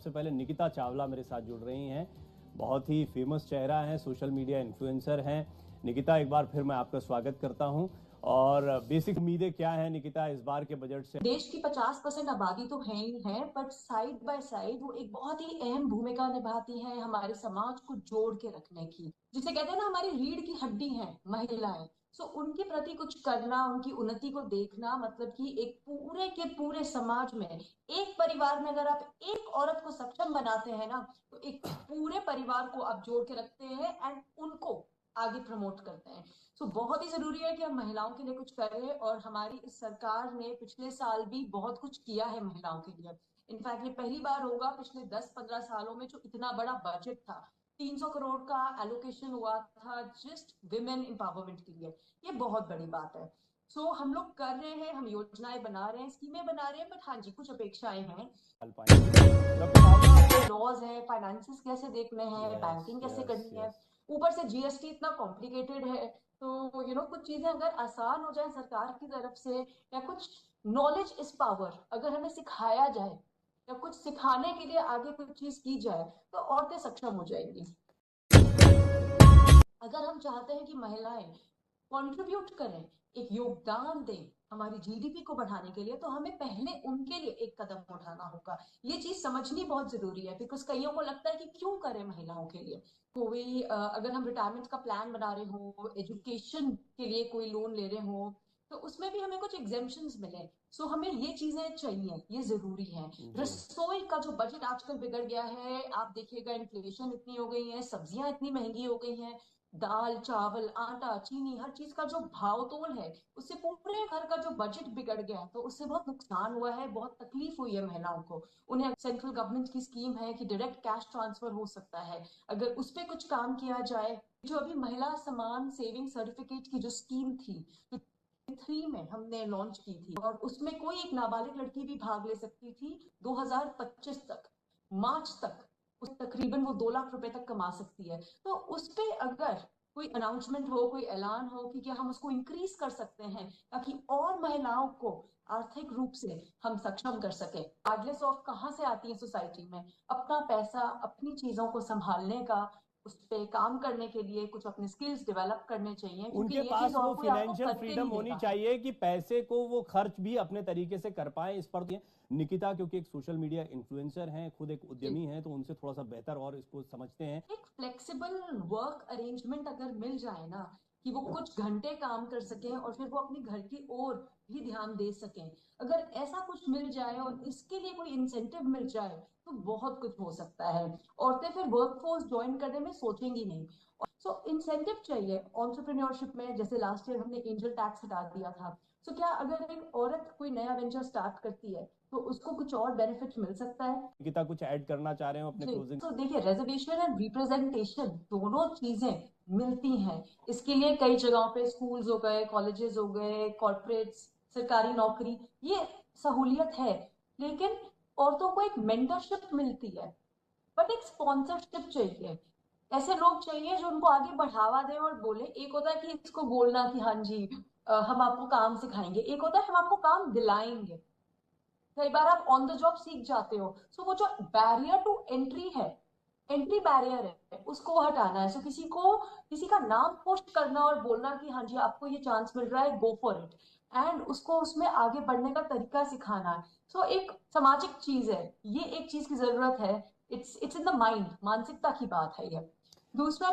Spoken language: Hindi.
सबसे पहले निकिता चावला मेरे साथ जुड़ रही हैं। बहुत ही फेमस चेहरा है, सोशल मीडिया इन्फ्लुएंसर हैं। निकिता, एक बार फिर मैं आपका स्वागत करता हूं। और बेसिक उम्मीदें क्या हैं निकिता इस बार के बजट से? देश की 50% आबादी तो है ही है, बट साइड बाय साइड वो एक बहुत ही अहम भूमिका निभाती है हमारे समाज को जोड़ के रखने की। जिसे कहते हैं ना, हमारी रीढ़ की हड्डी है महिलाएं। सो उनके प्रति कुछ करना, उनकी उन्नति को देखना, मतलब कि एक पूरे के पूरे समाज में, एक परिवार में अगर आप एक औरत को सक्षम बनाते हैं ना, तो एक पूरे परिवार को आप जोड़ के रखते हैं एंड उनको आगे प्रमोट करते हैं। सो बहुत ही जरूरी है कि हम महिलाओं के लिए कुछ करें, और हमारी इस सरकार ने पिछले साल भी बहुत कुछ किया है महिलाओं के लिए। इनफैक्ट ये पहली बार होगा पिछले 10-15 सालों में जो इतना बड़ा बजट था। 300 करोड़ का एलोकेशन हुआ था जस्ट विमेन एम्पावरमेंट के लिए। ये बहुत बड़ी बात है। सो हम लोग कर रहे हैं, हम योजनाएं बना रहे हैं, स्कीमें बना रहे हैं, बट हाँ जी, कुछ अपेक्षाएं हैं। लॉज है, फाइनेंसिस कैसे देखने हैं, यस बैंकिंग कैसे यस करनी है, यस। ऊपर से जीएसटी इतना कॉम्प्लिकेटेड है। तो कुछ चीजें अगर आसान हो जाए सरकार की तरफ से, या कुछ नॉलेज इज पावर अगर हमें सिखाया जाए, या कुछ सिखाने के लिए आगे कुछ चीज की जाए, तो औरतें सक्षम हो जाएंगी। अगर हम चाहते हैं कि महिलाएं कंट्रीब्यूट करें, एक योगदान दें हमारी जीडीपी को बढ़ाने के लिए, तो हमें पहले उनके लिए एक कदम उठाना होगा। ये चीज समझनी बहुत जरूरी है, बिकॉज कईयों को लगता है कि क्यों करें महिलाओं के लिए। कोई अगर हम रिटायरमेंट का प्लान बना रहे हो, एजुकेशन के लिए कोई लोन ले रहे हो, तो उसमें भी हमें कुछ एग्जेम्पशंस मिले। सो हमें ये चीजें चाहिए, ये जरूरी है। जी। रसोई का जो बजट आजकल बिगड़ गया है, आप देखिएगा, इन्फ्लेशन इतनी हो गई है, सब्जियां इतनी महंगी हो गई हैं, दाल चावल आटा चीनी हर चीज का जो भाव तोल है, उससे पूरे घर का जो बजट बिगड़ गया है। तो उससे बहुत नुकसान हुआ है, बहुत तकलीफ हुई है महिलाओं को। उन्हें सेंट्रल गवर्नमेंट की स्कीम है कि डायरेक्ट कैश ट्रांसफर हो सकता है, अगर उस पर कुछ काम किया जाए। जो अभी महिला समान सेविंग सर्टिफिकेट की जो स्कीम थी, जो 3 में हमने लॉन्च की थी, और उसमें कोई एक नाबालिग लड़की भी भाग ले सकती थी 2025 तक, मार्च तक। उस तकरीबन वो 2 लाख रुपए तक कमा सकती है। तो उस पे अगर कोई अनाउंसमेंट हो, कोई ऐलान हो कि क्या हम उसको इंक्रीज कर सकते हैं, ताकि और महिलाओं को आर्थिक रूप से हम सक्षम कर सके। रिगार्डलेस ऑफ कहाँ से आती है सोसाइटी में अपना पैसा, अपनी चीजों को संभालने का, उस पे काम करने के लिए कुछ अपने स्किल्स डेवलप करने चाहिए, क्योंकि उनके ये चीज पास और वो कोई आपको फिनेंशियल करके फ्रीडम नहीं होनी देगा। चाहिए कि पैसे को वो खर्च भी अपने तरीके से कर पाए। इस पर निकिता क्योंकि एक सोशल मीडिया इन्फ्लुएंसर हैं, खुद एक जी। उद्यमी हैं, तो उनसे थोड़ा सा बेहतर और इसको समझते हैं। एक फ्लेक्सिबल वर्क अरेंजमेंट अगर मिल जाए ना, कि वो कुछ घंटे काम कर सकें और फिर वो अपने घर की ओर भी ध्यान दे सकें, अगर ऐसा कुछ मिल जाए और इसके लिए कोई इंसेंटिव मिल जाए, तो बहुत कुछ हो सकता है। औरतें फिर वर्कफोर्स ज्वाइन करने में सोचेंगी नहीं। सो इंसेंटिव चाहिए ऑन्टरप्रेन्योरशिप में। जैसे लास्ट ईयर हमने एंजल टैक्स हटा दिया था। सो क्या अगर एक औरत कोई नया वेंचर स्टार्ट करती है, तो उसको कुछ और बेनिफिट मिल सकता है। निकिता कुछ ऐड करना चाह रहे हो अपने जी, क्लोजिंग? तो देखिए, रिजर्वेशन एंड रिप्रेजेंटेशन दोनों चीजें मिलती हैं। इसके लिए कई जगहों पे स्कूल्स हो गए, कॉलेजेस हो गए, कॉर्पोरेट्स, सरकारी नौकरी, ये सहूलियत है। लेकिन औरतों को एक मेंटरशिप मिलती है, बट एक स्पॉन्सरशिप चाहिए। ऐसे लोग चाहिए जो उनको आगे बढ़ावा दें और बोले। एक होता है कि इसको बोलना कि हाँ जी, हम आपको काम सिखाएंगे, एक होता है हम आपको काम दिलाएंगे। कई बार आप ऑन द जॉब सीख जाते हो। सो वो जो बैरियर टू एंट्री है, एंट्री बैरियर है, उसको हटाना है। सो किसी को, किसी का नाम पोस्ट करना और बोलना कि हाँ जी आपको ये चांस मिल रहा है, गो फॉर इट, एंड उसको उसमें आगे बढ़ने का तरीका सिखाना है। सो एक सामाजिक चीज है, ये एक चीज की जरूरत है। इट्स इन द माइंड, मानसिकता की बात है ये। दूसरा,